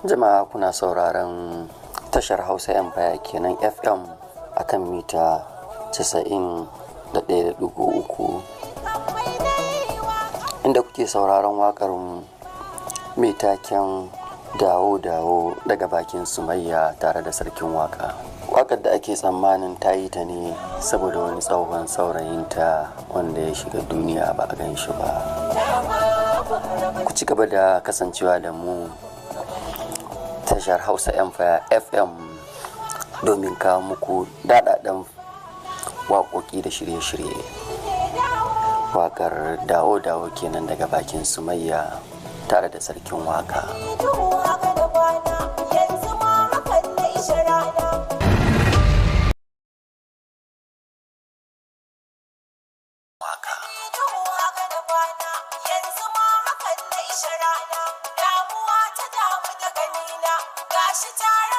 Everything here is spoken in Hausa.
Jama'a kuna sauraron tashar Hausa Empire kenan FM akan mita 91.3 inda kuke sauraron waƙar mai taken dawo daga bakin Sumayya tare da sarkin waka. Waƙar da ake tsammanin ta yi ta ne saboda wani tsohon saurayinta wanda ya shiga duniya ba a gan shi ba. Ku ci gaba da kasancewa da mu tashar Hausa Empire FM domin kawo muku daɗaɗɗen waƙoƙi da shirye-shirye. Waƙar dawo kenan daga bakin Sumayya tare da sarkin waka. Damuwa ta damu da ganina, gashi tare